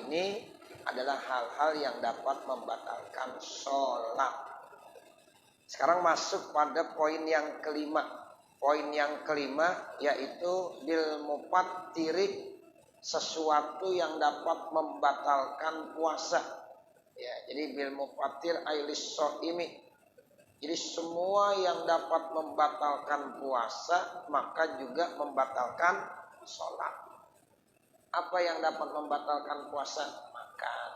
ini adalah hal-hal yang dapat membatalkan sholat. Sekarang masuk pada poin yang kelima. Poin yang kelima yaitu bil mufattiri, sesuatu yang dapat membatalkan puasa. Ya, jadi bil mufattir ailis shaimi. Jadi semua yang dapat membatalkan puasa maka juga membatalkan sholat. Apa yang dapat membatalkan puasa? Makan,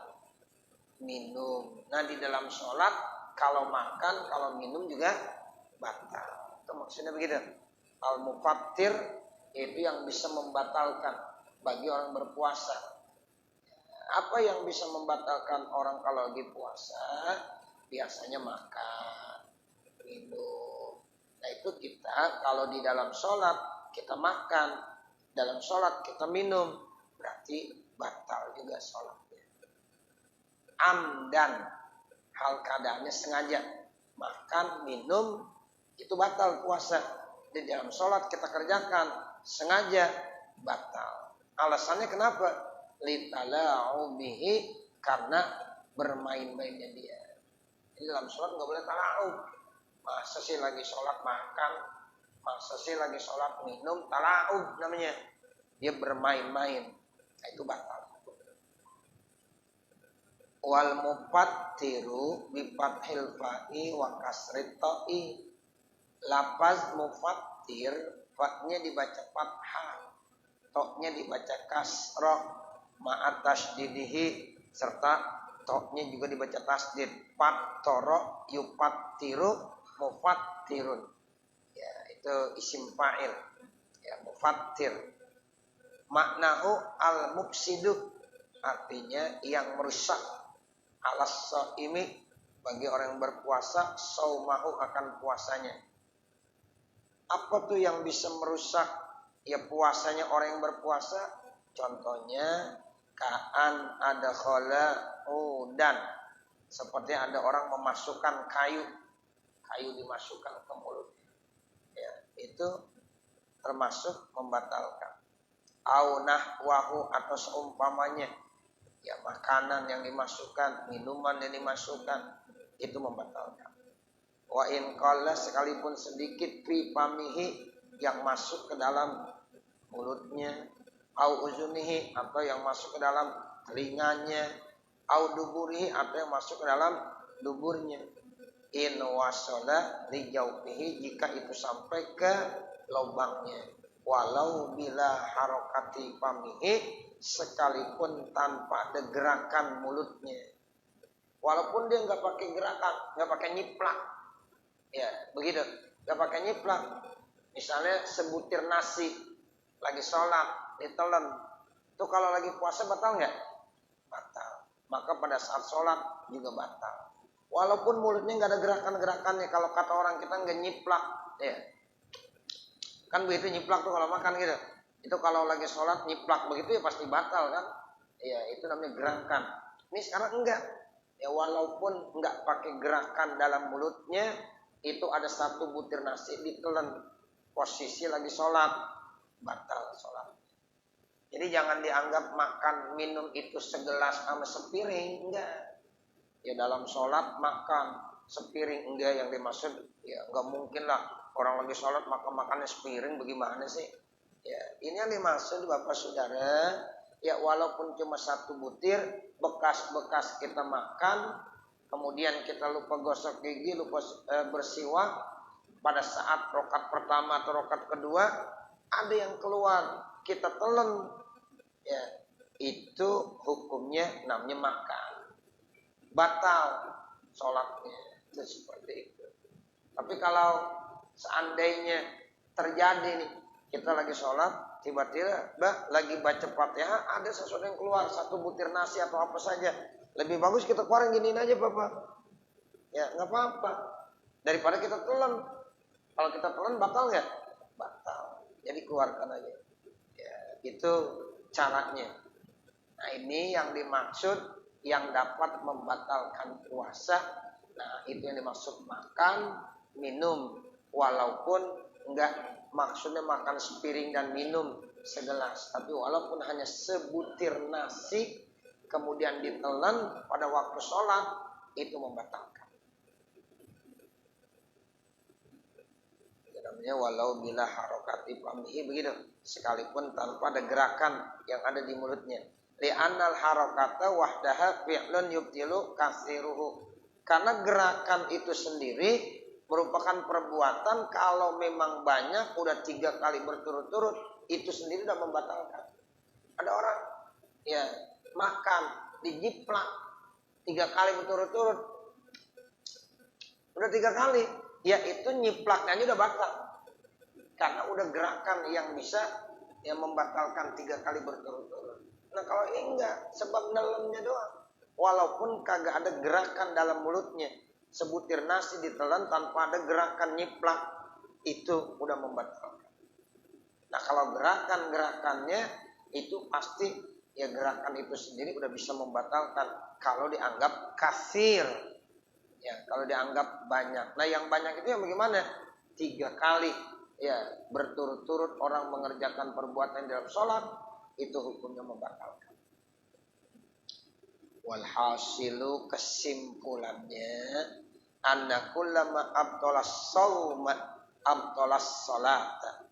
minum. Nah di dalam sholat kalau makan, kalau minum juga batal. Itu maksudnya begitu. Al-mufattir itu yang bisa membatalkan bagi orang berpuasa. Apa yang bisa membatalkan orang kalau lagi puasa? Biasanya makan, minum. Nah itu kita kalau di dalam sholat kita makan, dalam sholat kita minum, berarti batal juga sholatnya. Amdan, hal keadaannya sengaja, makan, minum, itu batal puasa. Di dalam sholat kita kerjakan, sengaja, batal. Alasannya kenapa? Litala'ubihi, karena bermain-mainnya dia. Jadi dalam sholat nggak boleh tala'ub. Masa sih lagi sholat makan, masa sih lagi sholat minum, tala'ub namanya. Dia bermain-main. Nah, itu batal. Wal mufattiru bi fathil fa'i wa kasrit ta'i. Lafaz mufattir, fa-nya dibaca fathah, to-nya dibaca kasrah, ma'at tasdidihi, serta to-nya juga dibaca tasdid. Fattara yufattiru mufattirun. Ya, itu isim fa'il. Ya, mufattir. Maknahu al-mufsidu, artinya yang merusak, alas shaimi, bagi orang yang berpuasa, saumahu, akan puasanya. Apa tuh yang bisa merusak ya puasanya orang yang berpuasa? Contohnya kaan ada khala udan, seperti ada orang memasukkan kayu dimasukkan ke mulut. Ya, itu termasuk membatalkan. Au nahwahu, atau seumpamanya, ya makanan yang dimasukkan, minuman yang dimasukkan, itu membatalkan. Wa in qalla, sekalipun sedikit, fi pamihi, yang masuk ke dalam mulutnya, au uzunihi, atau yang masuk ke dalam telinganya, au duburihi, atau yang masuk ke dalam duburnya. In wasala li jaufihi, jika itu sampai ke lubangnya. Walau bila harokati pamihi, sekalipun tanpa ada gerakan mulutnya. Walaupun dia nggak pakai gerakan, nggak pakai nyiplak, ya begitu, nggak pakai nyiplak. Misalnya sebutir nasi, lagi sholat, ditelan, itu kalau lagi puasa batal nggak? Batal. Maka pada saat sholat juga batal. Walaupun mulutnya nggak ada gerakan-gerakannya, kalau kata orang kita nggak nyiplak, ya. Kan begitu nyiplak tuh kalau makan gitu. Itu kalau lagi sholat nyiplak begitu ya pasti batal kan. Ya itu namanya gerakan. Ini sekarang enggak. Ya walaupun enggak pakai gerakan dalam mulutnya, itu ada satu butir nasi ditelan, posisi lagi sholat, batal sholat. Jadi jangan dianggap makan minum itu segelas sama sepiring, enggak. Ya dalam sholat makan sepiring enggak, yang dimaksud ya enggak mungkin lah. Orang lagi sholat makannya sepiring, bagaimana sih? Ya, ini yang dimaksud Bapak Saudara. Ya walaupun cuma satu butir, bekas-bekas kita makan, kemudian kita lupa gosok gigi, lupa bersiwak, pada saat rokat pertama atau rokat kedua, ada yang keluar, kita telan, ya itu hukumnya namanya makan, batal sholatnya, itu seperti itu. Tapi kalau seandainya terjadi nih, kita lagi sholat, tiba-tiba lagi baca Fatihah, ada sesuatu yang keluar, satu butir nasi atau apa saja, lebih bagus kita keluarin giniin aja Bapak. Ya nggak apa-apa, daripada kita telan. Kalau kita telan batal nggak? Batal. Jadi keluarkan aja. Ya, itu caranya. Nah ini yang dimaksud yang dapat membatalkan puasa. Nah itu yang dimaksud makan, minum. Walaupun enggak maksudnya makan sepiring dan minum segelas, tapi walaupun hanya sebutir nasi, kemudian ditelan pada waktu sholat, itu membatalkan. Itu namanya walau bila harokati pamihi, begitu. Sekalipun tanpa ada gerakan yang ada di mulutnya. Li'annal harokata wahdaha fi'lun yubtilu kasiruhu. Karena gerakan itu sendiri merupakan perbuatan, kalau memang banyak, udah 3 kali berturut-turut, itu sendiri udah membatalkan. Ada orang ya makan dijiplak 3 kali berturut-turut, udah 3 kali, ya itu nyiplaknya aja udah batal, karena udah gerakan yang bisa yang membatalkan 3 kali berturut-turut. Nah kalau ini enggak, sebab nelennya doang, walaupun kagak ada gerakan dalam mulutnya, sebutir nasi ditelan tanpa ada gerakan nyiplak, itu udah membatalkan. Nah kalau gerakan-gerakannya itu pasti ya gerakan itu sendiri udah bisa membatalkan kalau dianggap kasir. Ya, kalau dianggap banyak. Nah, yang banyak itu yang bagaimana? 3 kali ya berturut-turut orang mengerjakan perbuatan dalam sholat, itu hukumnya membatalkan. Walhasilu, kesimpulannya, anna kullama abtolas sawma abtolas salata.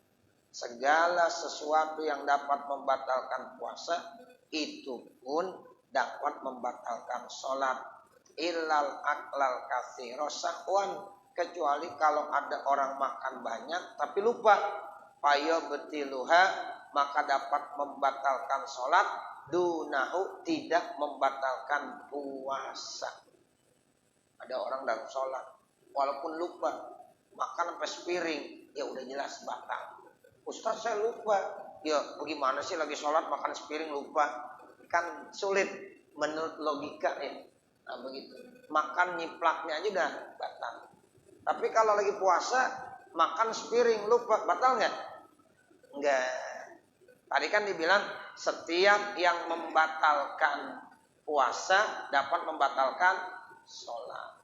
Segala sesuatu yang dapat membatalkan puasa, itu pun dapat membatalkan sholat. Illal aklal katsira sahwan, kecuali kalau ada orang makan banyak tapi lupa. Payo betiluha, maka dapat membatalkan sholat. Dunahu, tidak membatalkan puasa. Ada orang dalam sholat walaupun lupa makan sampai sepiring, ya udah jelas batal. Ustaz saya lupa. Ya bagaimana sih lagi sholat makan sepiring lupa? Kan sulit menurut logika ya. Nah begitu. Makan nyiplaknya aja udah batal. Tapi kalau lagi puasa makan sepiring lupa, batal nggak? Enggak. Tadi kan dibilang setiap yang membatalkan puasa dapat membatalkan sholat.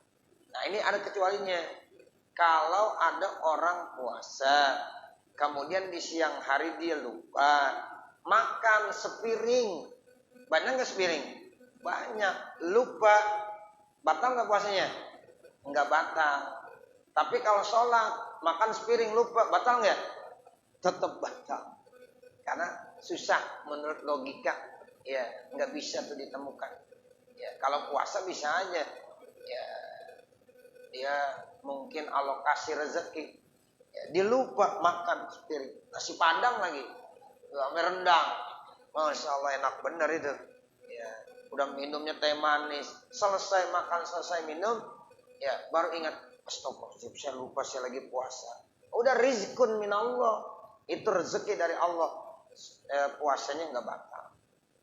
Nah ini ada kecualinya. Kalau ada orang puasa, kemudian di siang hari dia lupa makan sepiring, banyak nggak sepiring? Banyak. Lupa, batal nggak puasanya? Nggak batal. Tapi kalau sholat makan sepiring lupa, batal nggak? Tetap batal. Karena susah menurut logika, ya nggak bisa tuh ditemukan. Ya kalau puasa bisa aja, ya dia mungkin alokasi rezeki, ya, dia lupa makan sepiring nasi padang lagi, sama rendang, masya Allah enak bener itu. Ya udah minumnya teh manis, selesai makan selesai minum, ya baru ingat, astagfirullah saya lupa saya lagi puasa. Udah rizkun minallah, itu rezeki dari Allah. Puasanya nggak batal.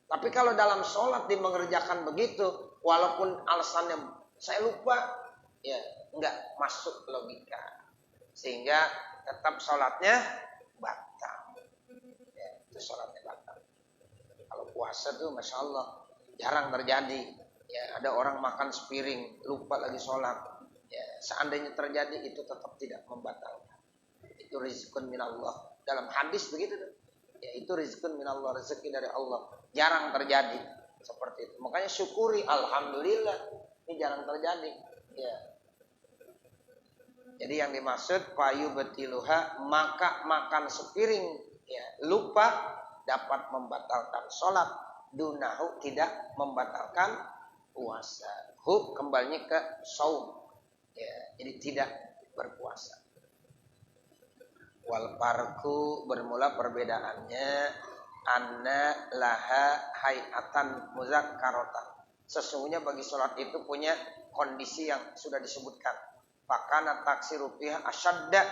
Tapi kalau dalam sholat mengerjakan begitu, walaupun alasannya saya lupa, ya nggak masuk logika, sehingga tetap sholatnya batal. Ya, itu sholatnya batal. Kalau puasa tuh masya Allah jarang terjadi. Ya ada orang makan sepiring lupa lagi sholat. Ya seandainya terjadi itu tetap tidak membatalkan. Itu rizqun minallah. Dalam hadis begitu tuh. Ya itu rizqun minallah, rezeki dari Allah. Jarang terjadi seperti itu. Makanya syukuri, alhamdulillah, ini jarang terjadi. Ya. Jadi yang dimaksud payu betiluha, maka makan sepiring ya lupa dapat membatalkan sholat. Dunahu, tidak membatalkan puasa. Hu kembalinya ke saum. Ya, jadi tidak berpuasa. Wal parku, bermula perbedaannya, anna laha hayatan muzakkaratan. Sesungguhnya bagi sholat itu punya kondisi yang sudah disebutkan. Pakana taksiru biha asyadda,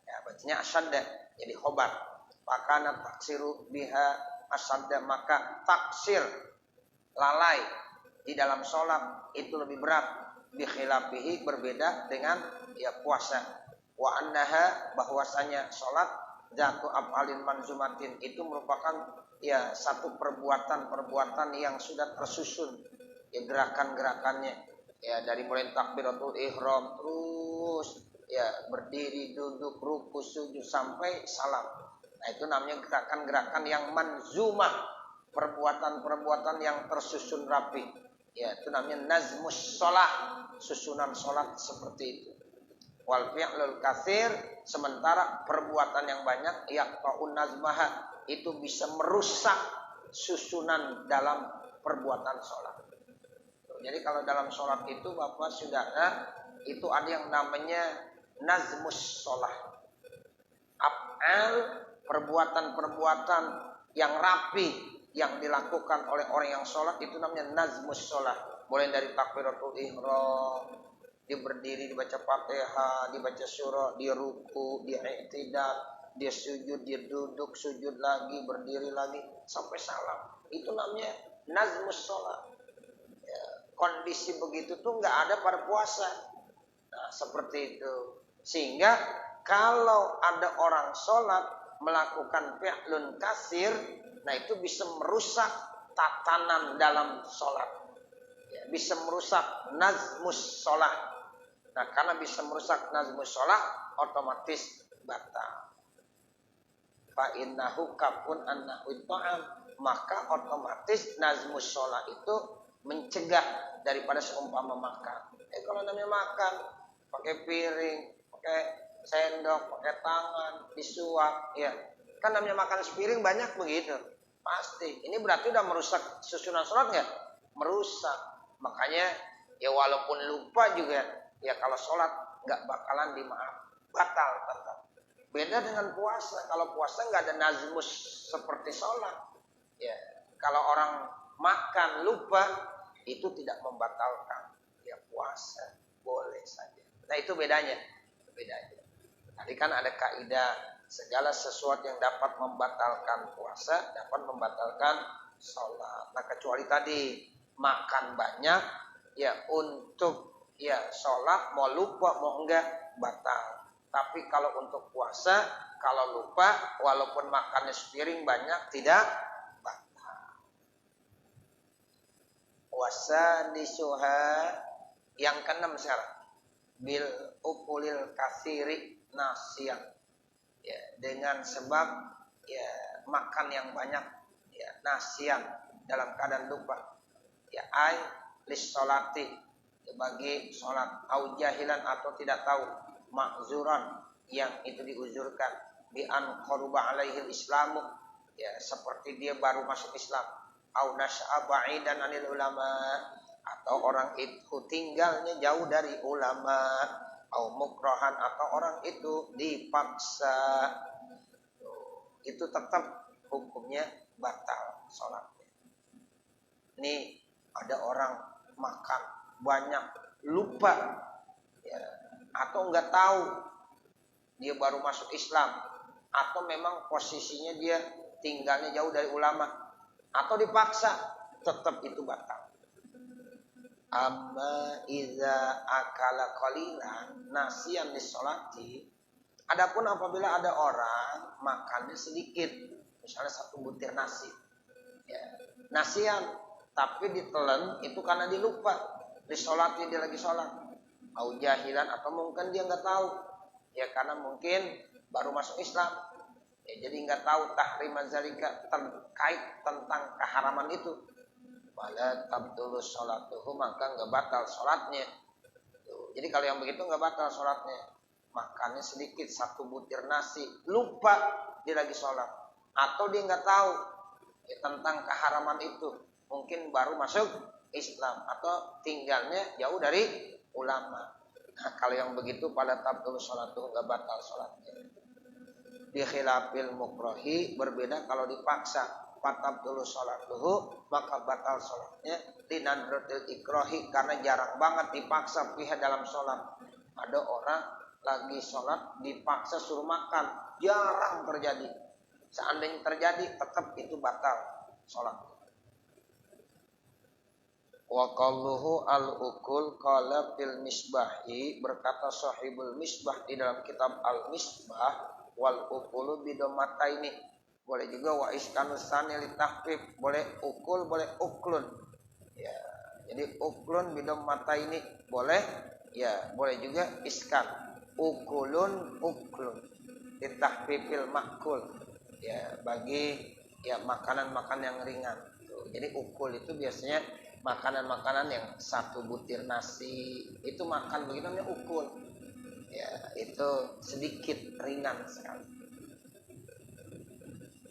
ya bacanya asyadda, jadi khobar. Pakana taksiru biha asyadda, maka taksir, lalai di dalam sholat itu lebih berat. Bikhilafihi, berbeda dengan ya puasa. Wa annaha, bahwasanya sholat zatu af'alin manzumatin, itu merupakan ya satu perbuatan yang sudah tersusun ya gerakan-gerakannya, ya dari mulai takbiratul ihram terus ya berdiri, duduk, ruku, sujud sampai salam. Nah itu namanya gerakan-gerakan yang manzumah. perbuatan-perbuatan yang tersusun rapi. Ya, itu namanya nazmus sholah, susunan sholat seperti itu. Wal fi'lul katsir, sementara perbuatan yang banyak yaqta'un nazmaha, itu bisa merusak susunan dalam perbuatan sholat. Jadi kalau dalam sholat itu Bapak Saudara, itu ada yang namanya nazmus sholah. Af'al, perbuatan-perbuatan yang rapi yang dilakukan oleh orang yang sholat itu namanya nazmus sholah. Mulai dari takbiratul ihram, dia berdiri, dibaca Fatihah, dibaca surah, dia ruku, dia i'tidal, dia sujud, dia duduk, sujud lagi, berdiri lagi sampai salam. Itu namanya nazmus sholah. Ya, kondisi begitu tuh nggak ada pada puasa. Nah, seperti itu. Sehingga kalau ada orang sholat melakukan fi'lun kasir, nah itu bisa merusak tatanan dalam sholat. Ya, bisa merusak nazmus sholat. Nah, karena bisa merusak nazmus sholat, otomatis batal. Fa'innahu kafun annahu ta'am, maka otomatis nazmus sholat itu mencegah daripada seumpama makan. Kalau namanya makan, pakai piring, pakai sendok, pakai tangan, disuap, ya kan namanya makan sepiring banyak begitu. Pasti. Ini berarti udah merusak susunan sholat nggak? Merusak. Makanya ya walaupun lupa juga, ya kalau sholat nggak bakalan dimaaf, batal tetap. Beda dengan puasa. Kalau puasa nggak ada nazmus seperti sholat. Ya kalau orang makan lupa itu tidak membatalkan. Ya puasa boleh saja. Nah itu bedanya. Tadi kan ada kaidah, segala sesuatu yang dapat membatalkan puasa dapat membatalkan sholat. Nah kecuali tadi makan banyak, ya untuk ya sholat mau lupa mau enggak batal. Tapi kalau untuk puasa, kalau lupa walaupun makannya sepiring banyak tidak batal. Puasa disuha yang keenam syarat bil ukulil kasiri nasian, ya dengan sebab ya makan yang banyak, ya nasian dalam keadaan lupa, ya ai lis sholati, bagi sholat, au jahilan atau tidak tahu, makzuran yang itu diuzurkan, bi an qaruba alaihi islamu, ya seperti dia baru masuk Islam, au nas'a ba'idan anil ulama, atau orang itu tinggalnya jauh dari ulama, au mukrohan atau orang itu dipaksa, itu tetap hukumnya batal sholatnya. Ini ada orang makan banyak lupa, ya, atau nggak tahu dia baru masuk Islam, atau memang posisinya dia tinggalnya jauh dari ulama, atau dipaksa, tetap itu batal. Amma iza akala qalilan nasiyan lis-sholati, adapun apabila ada orang makannya sedikit, misalnya 1 butir nasi, ya, nasiyan tapi ditelan itu karena dilupa, lis-sholati dia lagi sholat, au jahilan atau mungkin dia nggak tahu, ya karena mungkin baru masuk Islam, ya jadi nggak tahu tahrim zalika, terkait tentang keharaman itu. Wala tabdulu sholatuhu, maka nggak batal sholatnya. Jadi kalau yang begitu nggak batal sholatnya. Makannya sedikit 1 butir nasi, lupa dia lagi sholat, atau dia nggak tahu ya, tentang keharaman itu, mungkin baru masuk Islam atau tinggalnya jauh dari ulama. Nah kalau yang begitu pada tabdulu sholatuhu, nggak batal sholatnya. Di khilafil mukrohi, berbeda kalau dipaksa. Fatabdulu sholatuhu, maka batal sholatnya. Dinadratil ikrohi, karena jarang banget dipaksa pihak dalam sholat. Ada orang lagi sholat dipaksa suruh makan, jarang terjadi. Seandainya terjadi tetap itu batal sholat. Wa qalluhu al-ukul qala fil misbahi, berkata sahibul misbah di dalam kitab al-misbah, wal ukulu bidomataini, boleh juga wa iskanus sani li tahfif, boleh ukul, boleh uklun. Ya, jadi uklun bidom mata ini boleh, ya boleh juga iskan. Ukulun uklun ditahfifil makul, ya bagi ya makanan-makanan yang ringan. Jadi ukul itu biasanya makanan-makanan yang 1 butir nasi itu makan begitu namanya ukul. Ya, itu sedikit ringan sekali.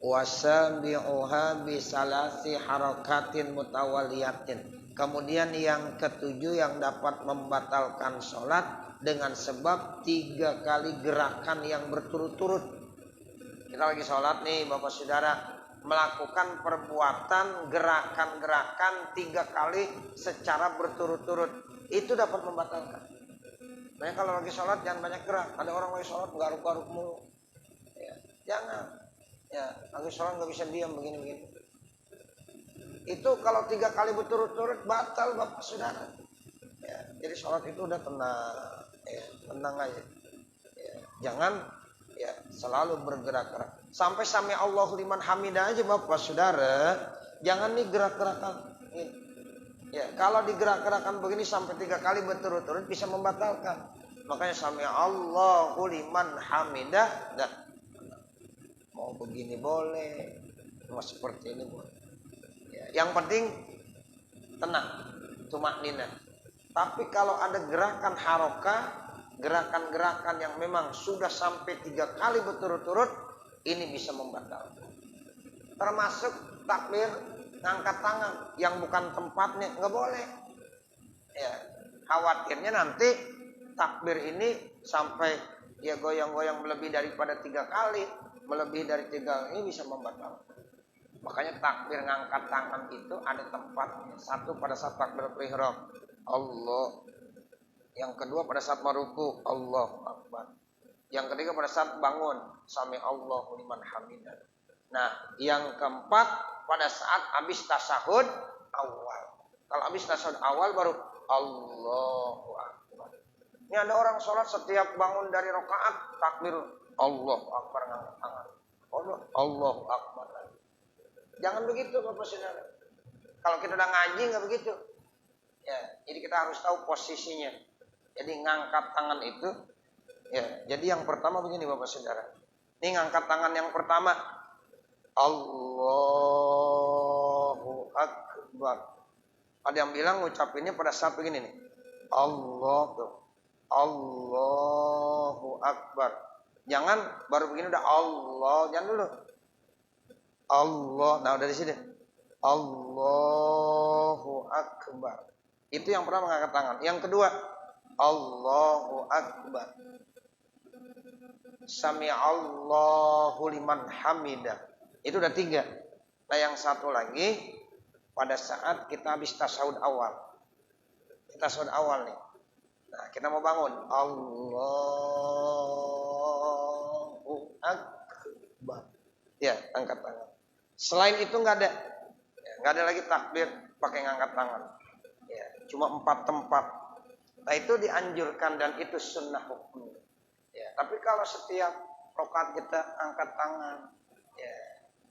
Wasabi'uha bisalasi harakatin mutawaliyatin. Kemudian yang ketujuh yang dapat membatalkan sholat dengan sebab 3 kali gerakan yang berturut-turut. Kita lagi sholat nih Bapak Saudara, melakukan perbuatan gerakan-gerakan 3 kali secara berturut-turut, itu dapat membatalkan. Makanya kalau lagi sholat jangan banyak gerak. Ada orang lagi sholat garuk-garuk mulu, ya, jangan. Ya, lagi sholat nggak bisa diam begini-begini. Itu kalau 3 kali berturut-turut batal Bapak Saudara. Ya, jadi sholat itu udah tenang, ya, tenang aja. Ya, jangan ya selalu bergerak-gerak. Sampai sami Allahu liman hamidah aja Bapak Saudara. Jangan nih gerak-gerakan. Ya, kalau digerak-gerakan begini sampai 3 kali berturut-turut bisa membatalkan. Makanya sami Allahu liman hamidah. Dan mau begini boleh, mau seperti ini boleh. Ya, yang penting tenang, tumakninah. Tapi kalau ada gerakan harokah, gerakan-gerakan yang memang sudah sampai 3 kali berturut-turut, ini bisa membatalkan. Termasuk takbir ngangkat tangan yang bukan tempatnya, nggak boleh. Ya, khawatirnya nanti takbir ini sampai ya goyang-goyang lebih daripada 3 kali, melebihi dari 3 ini bisa membatalkan. Makanya takbir ngangkat tangan itu ada tempatnya. 1 pada saat takbir ihram, Allah. Yang kedua pada saat meruku, Allahu Akbar. Yang ketiga pada saat bangun, sami Allahu liman hamidah. Nah, yang keempat pada saat habis tasyahud awal. Kalau habis tasyahud awal baru Allahu Akbar. Ini ada orang sholat setiap bangun dari rakaat takbir Allahu Akbar ngangkat tangan. Allahu Akbar. Jangan begitu Bapak Saudara. Kalau kita udah ngaji nggak begitu. Ya, jadi kita harus tahu posisinya. Jadi ngangkat tangan itu, ya. Jadi yang pertama begini Bapak Saudara. Ini ngangkat tangan yang pertama, Allahu Akbar. Ada yang bilang ngucapinnya pada saat begini nih, Allahu Akbar. Jangan baru begini udah Allah, jangan dulu. Allah, nah dari sini, Allahu Akbar. Itu yang pertama ngangkat tangan. Yang kedua, Allahu Akbar. Sami Allahu liman hamidah. Itu udah 3. Nah yang satu lagi pada saat kita habis tasyahud awal. Kita tasyahud awal nih. Nah kita mau bangun. Allahu Akbar. Ya, angkat tangan. Selain itu nggak ada. Ya, nggak ada lagi takbir pakai ngangkat tangan. Ya, cuma 4 tempat. Nah itu dianjurkan dan itu sunnah hukum. Ya, tapi kalau setiap rakaat kita angkat tangan, ya,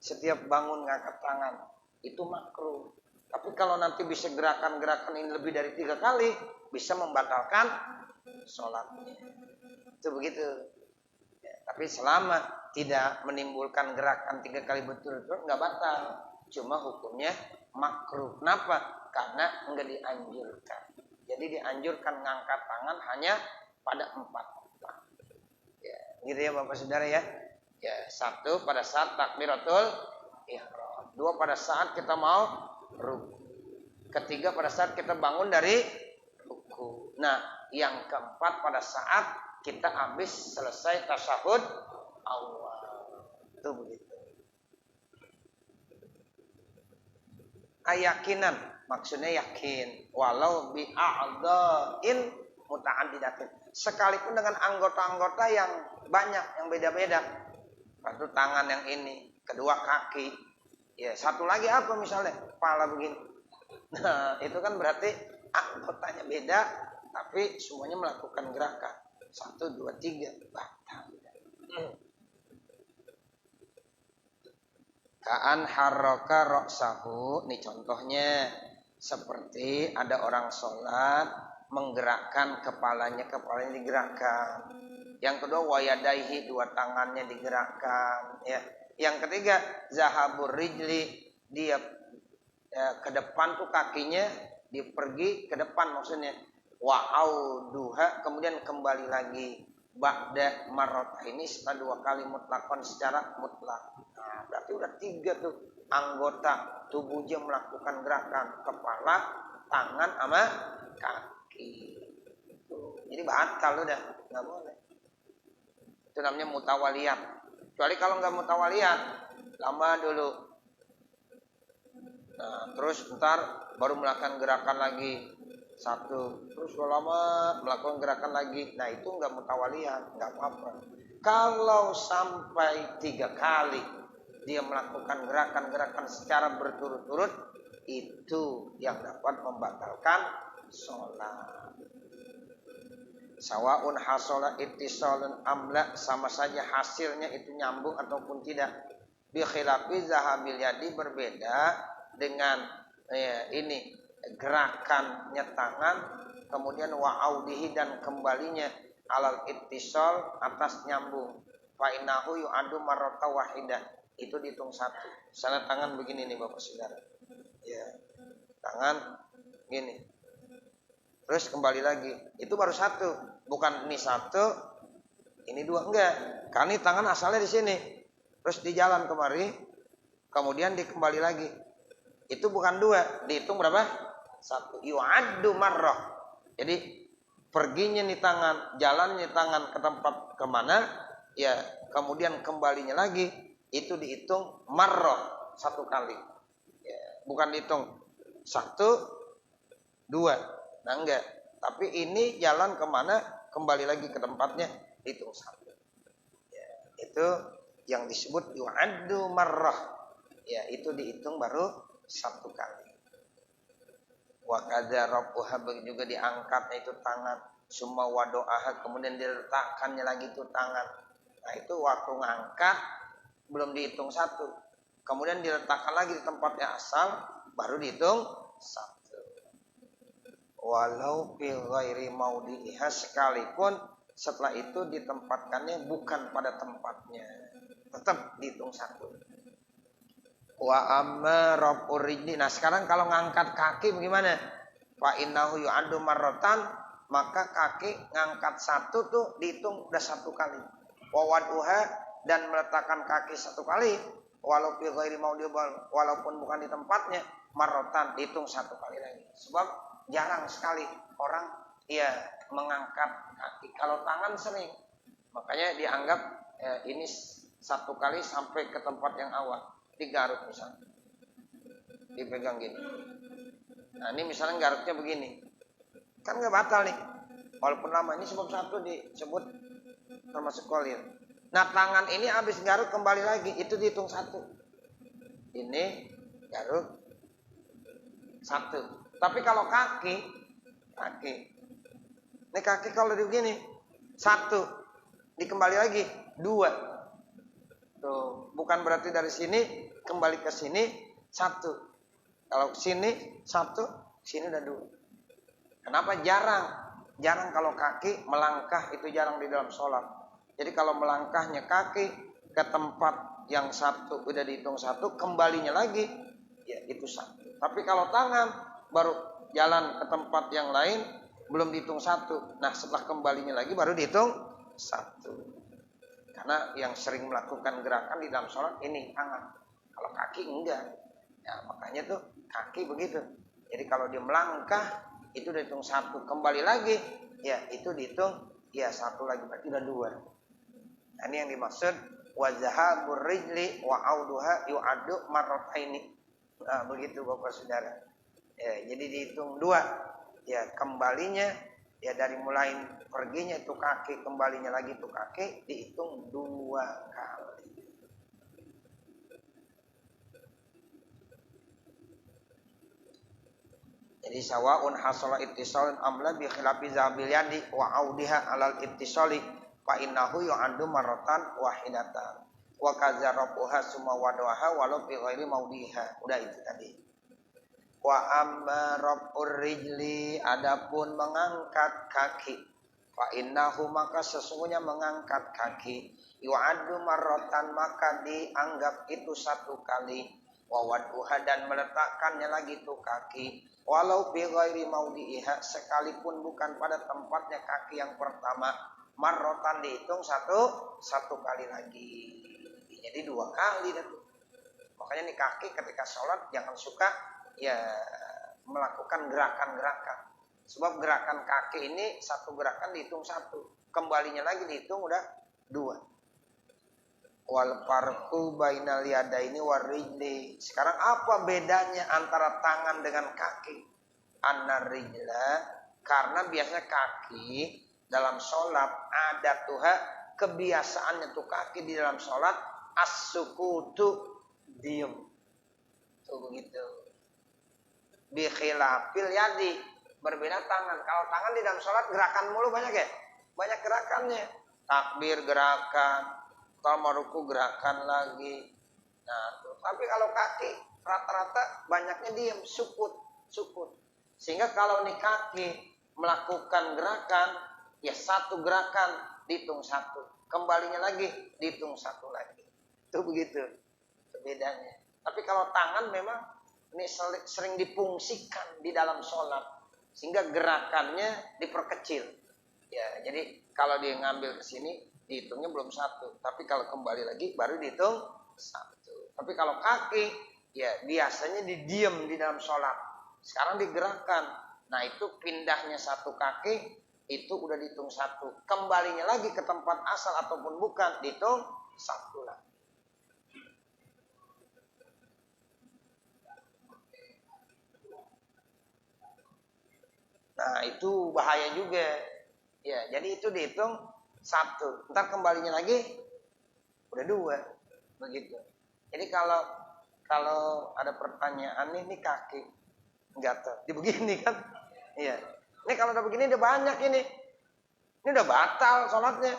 setiap bangun ngangkat tangan, itu makruh. Tapi kalau nanti bisa gerakan-gerakan ini lebih dari 3 kali, bisa membatalkan sholatnya. Itu begitu. Ya, tapi selama tidak menimbulkan gerakan 3 kali berturut-turut nggak batal. Cuma hukumnya makruh. Kenapa? Karena nggak dianjurkan. Jadi dianjurkan ngangkat tangan hanya pada 4 tempat. Ya, gitu ya Bapak Saudara ya. Ya, 1 pada saat takbiratul ihram. 2 pada saat kita mau ruku. 3 pada saat kita bangun dari ruku. Nah, yang keempat pada saat kita habis selesai tasyahud awal. Itu begitu. Keyakinan, maksudnya yakin, walau bi'a'dha'in muta'addidatin. Sekalipun dengan anggota-anggota yang banyak, yang beda-beda. Satu tangan yang ini, kedua kaki. Ya, satu lagi apa misalnya? Kepala begini. Nah, itu kan berarti anggotanya beda, tapi semuanya melakukan gerakan. 1, 2, 3, batal. Ka'an harroka roksahu. Ini contohnya seperti ada orang sholat menggerakkan kepalanya digerakkan. Yang kedua wayadaihi, 2 tangannya digerakkan. Ya, Yang ketiga, zahabur rijli, dia ke depan tuh kakinya dipergi ke depan maksudnya. Wa auduha, kemudian kembali lagi ba'da marrataini, setelah 2 kali mutlakon secara mutlak. Nah, berarti udah 3 tuh anggota tubuhnya melakukan gerakan kepala, tangan sama kaki. Jadi batal udah, nggak boleh. Itu namanya mutawaliyat. Kecuali kalau nggak mutawaliyat, lama dulu. Nah, terus ntar baru melakukan gerakan lagi 1, terus lama melakukan gerakan lagi. Nah, itu nggak mutawaliyat, nggak apa-apa. Kalau sampai 3 kali dia melakukan gerakan-gerakan secara berturut-turut, itu yang dapat membatalkan sholat. Sawaun hasola ittisalun amla, sama saja hasilnya itu nyambung ataupun tidak. Bi khilafi zahabil yadi, berbeda dengan ini gerakannya tangan, kemudian wa'audihi, dan kembalinya alal ittisal, atas nyambung. Fa innahu yu'adu marrata wahidah, itu dihitung 1. Misalnya tangan begini nih Bapak Saudara. Ya. Tangan gini. Terus kembali lagi. Itu baru 1. Bukan ini 1, ini 2, enggak. Karena ini tangan asalnya di sini. Terus di jalan kemari, kemudian dikembali lagi. Itu bukan 2, dihitung berapa? 1. Yu'addu marrah. Jadi perginya nih tangan, jalannya tangan ke tempat kemana, ya kemudian kembalinya lagi, itu dihitung marrah, 1 kali. Ya, bukan dihitung 1, 2. Nah enggak. Tapi ini jalan kemana, kembali lagi ke tempatnya, dihitung 1. Ya, itu yang disebut yu'addu marrah. Ya, itu dihitung baru 1 kali. Wa kadza rafuha, juga diangkatnya itu tangan, summa wado'aha, kemudian diletakkannya lagi itu tangan. Nah, itu waktu ngangkat belum dihitung 1. Kemudian diletakkan lagi di tempatnya asal, baru dihitung 1. Walau fi ghairi maudi'iha, sekalipun setelah itu ditempatkannya bukan pada tempatnya, tetap dihitung 1. Wa amma raf'ur rijli. Nah, sekarang kalau ngangkat kaki bagaimana? Fa innahu yu'addu marratan, maka kaki ngangkat 1 tuh dihitung udah 1 kali. Wa wad'uha, dan meletakkan kaki 1 kali, walau fi ghairi maudi'i, walaupun bukan di tempatnya, marratan, dihitung 1 kali lagi. Sebab jarang sekali orang mengangkat kaki. Kalau tangan sering, makanya dianggap ini 1 kali sampai ke tempat yang awal. Digaruk misalnya, dipegang gini. Nah, ini misalnya garuknya begini, kan nggak batal nih, walaupun lama. Ini sebab 1 disebut termasuk qalir. Nah, tangan ini habis garuk kembali lagi, itu dihitung 1. Ini garuk 1. Tapi kalau kaki, ini kaki kalau begini 1, dikembali lagi 2. Tuh, bukan berarti dari sini kembali ke sini 1. Kalau sini 1, sini udah 2. Kenapa? Jarang kalau kaki melangkah, itu jarang di dalam sholat. Jadi kalau melangkahnya kaki ke tempat yang 1 udah dihitung 1, kembalinya lagi, ya itu 1. Tapi kalau tangan baru jalan ke tempat yang lain, belum dihitung 1. Nah, setelah kembalinya lagi baru dihitung 1. Karena yang sering melakukan gerakan di dalam sholat ini tangan. Kalau kaki enggak. Ya, makanya tuh kaki begitu. Jadi kalau dia melangkah, itu dihitung 1. Kembali lagi, ya itu dihitung 1 lagi, berarti udah 2. Nah, ini yang dimaksud wa zahabur rijli wa auduha yu'addu marrataini. Nah, begitu Bapak Saudara. Ya, jadi dihitung 2. Ya, kembalinya, ya dari mulai perginya itu kaki, kembalinya lagi itu kaki, dihitung 2 kali. Jadi sawaun hasala ittisalun amla bi khilafi zabil yadi wa audiha alal ittisali fa innahu yu'addu marratan wahidatan. Wa kadza rafuha summa wadaha walau fi ghairi maudiha. Udah itu tadi. Wa amma raf'ur rijli, adapun mengangkat kaki, fa innahu, maka sesungguhnya mengangkat kaki, yu'addu marrotan maka dianggap itu satu kali, wawaduha dan meletakkannya lagi tuh kaki, walau bi ghairi maudi'iha sekalipun bukan pada tempatnya kaki yang pertama, marrotan dihitung satu kali lagi. Jadi 2 kali dah tuh. Makanya nih kaki ketika sholat jangan suka ya melakukan gerakan-gerakan. Sebab gerakan kaki ini satu gerakan dihitung 1, kembalinya lagi dihitung udah 2. Wal farqu bainal yadaini warijli. Sekarang apa bedanya antara tangan dengan kaki? Annar rijla, karena biasanya kaki dalam sholat ada tuh kebiasaannya tuh kaki di dalam sholat as-sukutu, diem. Tuh begitu. Bi khilafil yadi, berbeda tangan. Kalau tangan di dalam sholat gerakan mulu banyak ya? Banyak gerakannya. Takbir gerakan, ruku gerakan lagi. Nah, tuh. Tapi kalau kaki rata-rata banyaknya diam, sukut. Sehingga kalau nih kaki melakukan gerakan, ya satu gerakan dihitung 1, kembalinya lagi dihitung 1 lagi. Itu begitu bedanya. Tapi kalau tangan memang ini sering difungsikan di dalam sholat, sehingga gerakannya diperkecil. Ya, jadi kalau dia ngambil ke sini dihitungnya belum 1, tapi kalau kembali lagi baru dihitung 1. Tapi kalau kaki ya biasanya didiam di dalam sholat, sekarang digerakkan. Nah itu pindahnya satu kaki itu udah dihitung 1, kembalinya lagi ke tempat asal ataupun bukan dihitung 1 lagi. Nah itu bahaya juga ya, jadi itu dihitung 1, ntar kembalinya lagi udah 2 begitu. Jadi kalau ada pertanyaan nih kaki gatal di begini kan, iya. Ini kalau udah begini udah banyak ini udah batal sholatnya.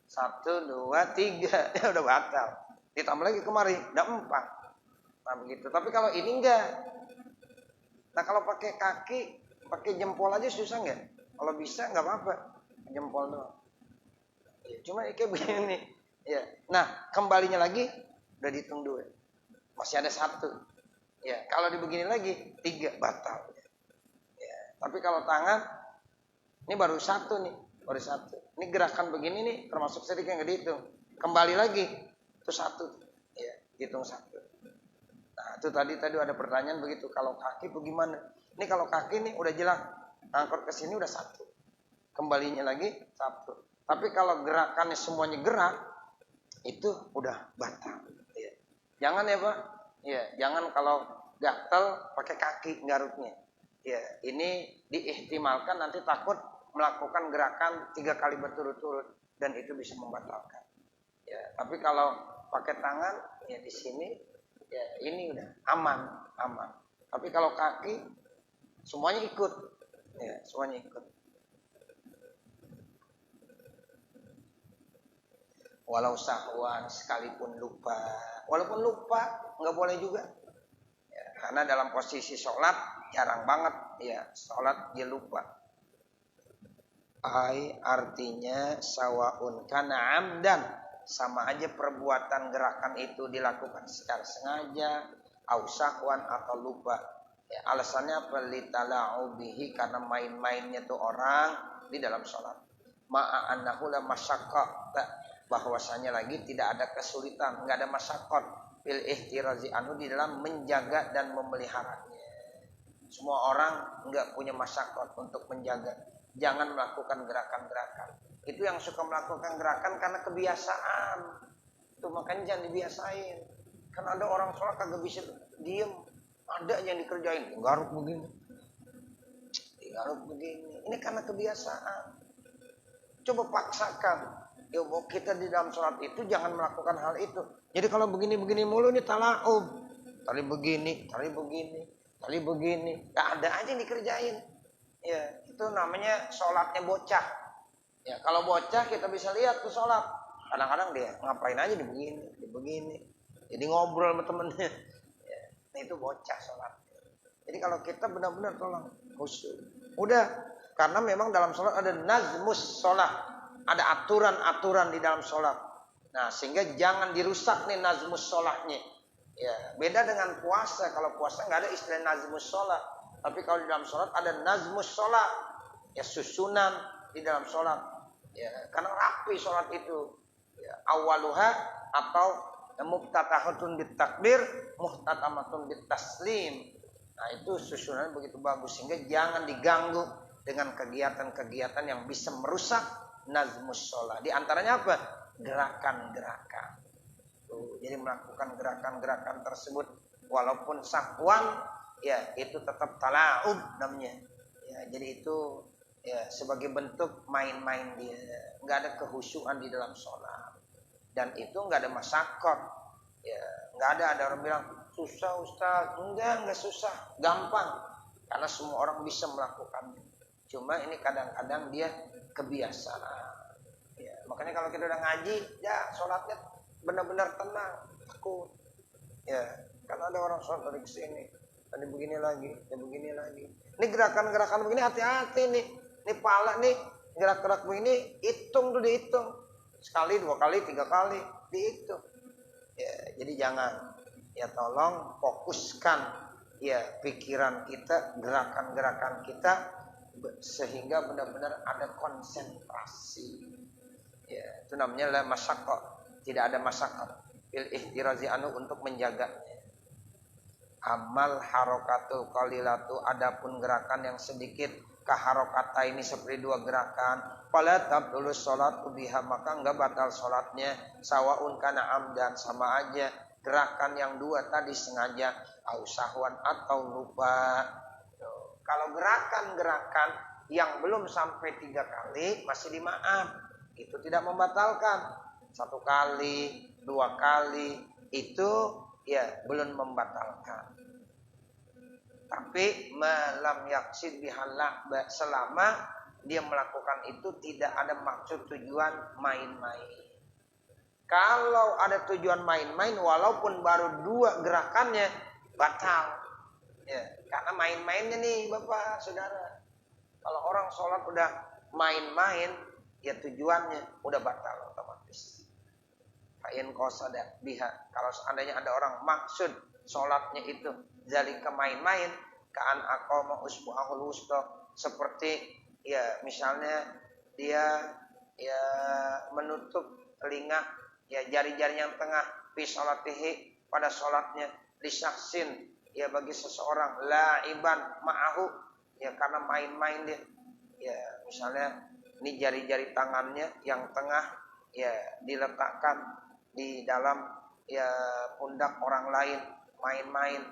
1, 2, 3 ya udah batal. Ditambah lagi kemari udah 4. Nah begitu. Tapi kalau ini enggak. Nah kalau pakai kaki, pakai jempol aja susah nggak? Kalau bisa nggak apa-apa, jempol doang. Ya, cuma kayak begini. Ya. Nah, kembalinya lagi udah dihitung 2. Masih ada 1. Ya, kalau dibegini lagi 3 batal. Ya, tapi kalau tangan ini baru 1 nih, baru 1. Ini gerakan begini nih termasuk sedikit yang nggak dihitung. Kembali lagi itu 1. Ya, hitung 1. Nah, itu tadi ada pertanyaan begitu. Kalau kaki bagaimana? Ini kalau kaki nih udah jelas angkut ke sini udah 1. Kembalinya lagi 1. Tapi kalau gerakannya semuanya gerak, itu udah batal. Ya. Jangan ya Pak, ya jangan kalau gatal pakai kaki garuknya. Ya ini diihtimalkan nanti takut melakukan gerakan 3 kali berturut-turut dan itu bisa membatalkan. Ya tapi kalau pakai tangan ya di sini, ya ini udah aman. Tapi kalau kaki semuanya ikut, ya semuanya ikut. Walau sahwan sekalipun lupa, walaupun lupa nggak boleh juga. Ya, karena dalam posisi sholat jarang banget ya sholat dia lupa. Artinya sawaun kana amdan, sama aja perbuatan gerakan itu dilakukan secara sengaja, au sahwan atau lupa. Ya, alasannya pelitala'u bihi, karena main-mainnya tuh orang di dalam sholat. Ma'annahu la masyaqqa, bahwasanya lagi tidak ada kesulitan, nggak ada masyaqat fil ihtirazi anhu, di dalam menjaga dan memeliharanya. Semua orang nggak punya masyaqat untuk menjaga. Jangan melakukan gerakan-gerakan. Itu yang suka melakukan gerakan karena kebiasaan. Itu makanya jangan dibiasain. Kan ada orang sholat kagak bisa diem, ada yang dikerjain, garuk begini, ini karena kebiasaan. Coba paksakan. Ya kita di dalam sholat itu jangan melakukan hal itu. Jadi kalau begini-begini mulu ini talaub. Tali begini. Gak ada aja yang dikerjain. Ya itu namanya sholatnya bocah. Ya kalau bocah kita bisa lihat tuh sholat. Kadang-kadang dia ngapain aja di begini. Jadi ngobrol sama temennya. Ya, itu bocah sholat. Jadi kalau kita benar-benar tolong khusyuk. Udah, karena memang dalam sholat ada nazmus sholat. Ada aturan-aturan di dalam sholat. Nah, sehingga jangan dirusak nih nazmus sholatnya. Ya, beda dengan puasa. Kalau puasa nggak ada istilah nazmus sholat. Tapi kalau di dalam sholat ada nazmus sholat. Ya, susunan di dalam sholat. Ya, karena rapi sholat itu. Ya, awaluha atau muftatahatun bitakbir, muhtatamatun bitaslim. Nah, itu susunan begitu bagus. Sehingga jangan diganggu dengan kegiatan-kegiatan yang bisa merusak nazmus sholat. Di antaranya apa? Gerakan-gerakan. Jadi melakukan gerakan-gerakan tersebut walaupun sahwan, ya itu tetap talaub namanya. Ya, jadi itu ya sebagai bentuk main-main dia. Nggak ada kehusuan di dalam sholat. Dan itu nggak ada masyakot. Ya, nggak ada orang bilang susah Ustaz. Enggak susah, gampang. Karena semua orang bisa melakukannya. Cuma ini kadang-kadang dia kebiasaan. Ya, makanya kalau kita udah ngaji, ya sholatnya benar-benar tenang, takut. Ya, karena ada orang sholat dari kesini, tadi begini lagi, ya begini lagi. Ini gerakan-gerakan begini hati-hati nih. Ini pala nih, gerak-gerak begini, hitung tuh dihitung. Sekali, 2 kali, 3 kali, dihitung. Ya, jadi jangan. Ya tolong fokuskan ya pikiran kita, gerakan-gerakan kita sehingga benar-benar ada konsentrasi. Ya, itu namanya la masyaqqah. Tidak ada masyaqqah fil ihtirazi anu untuk menjaganya. Amal harokatul qalilatu, adapun gerakan yang sedikit, kaharokata ini seperti 2 gerakan, fala tabdulu sholat biha, maka enggak batal sholatnya, sawaun kana amdan, sama aja gerakan yang 2 tadi sengaja, au sahwan atau lupa. Kalau gerakan-gerakan yang belum sampai 3 kali masih dimaaf. Itu tidak membatalkan. 1 kali, 2 kali itu ya belum membatalkan. Tapi malam yaksid bihalak, selama dia melakukan itu tidak ada maksud tujuan main-main. Kalau ada tujuan main-main walaupun baru 2 gerakannya batal. Ya, karena main-mainnya nih Bapak Saudara. Kalau orang sholat udah main-main, ya tujuannya udah batal otomatis. Fa'in qasada biha, kalau seandainya ada orang maksud sholatnya itu zalika main-main, ka'an aqama usbu'ahul wusta, seperti ya misalnya dia ya menutup telinga ya jari-jari yang tengah fi sholatihi, pada sholatnya, lisaksin ya bagi seseorang, la'iban ma'ahu, ya karena main-main dia. Ya misalnya ini jari-jari tangannya yang tengah ya diletakkan di dalam ya pundak orang lain, main-main,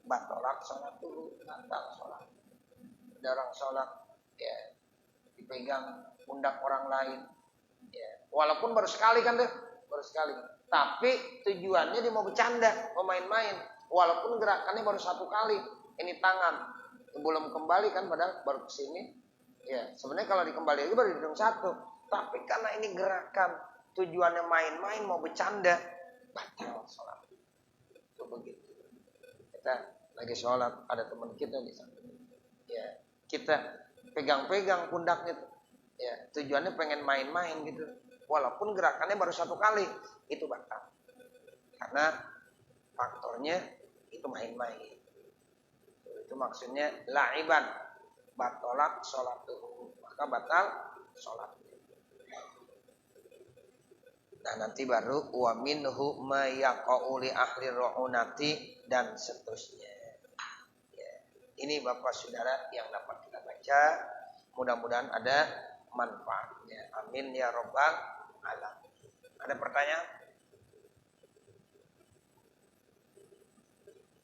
batalat sholat dulu, batal sholat. Ada orang sholat ya dipegang pundak orang lain, ya walaupun baru sekali kan deh, baru sekali, tapi tujuannya dia mau bercanda, mau main-main, walaupun gerakannya baru 1 kali. Ini tangan belum kembali kan, padahal baru kesini. Ya, sebenarnya kalau dikembali lagi baru dihitung 1. Tapi karena ini gerakan tujuannya main-main, mau bercanda, batal sholat. Itu begitu. Kita lagi sholat, ada teman kita di sana. Ya, kita pegang-pegang pundaknya tuh. Ya, tujuannya pengen main-main gitu. Walaupun gerakannya baru 1 kali, itu batal. Karena faktornya itu main-main. Itu maksudnya la'iban, batalat sholatuhu, maka batal sholat. Nah nanti baru wa minhu ma yaqa'u li ahli ru'unati dan seterusnya. Ya, ini Bapak Saudara yang dapat kita baca, mudah-mudahan ada manfaatnya. Amin ya rabbal alamin. Ada pertanyaan?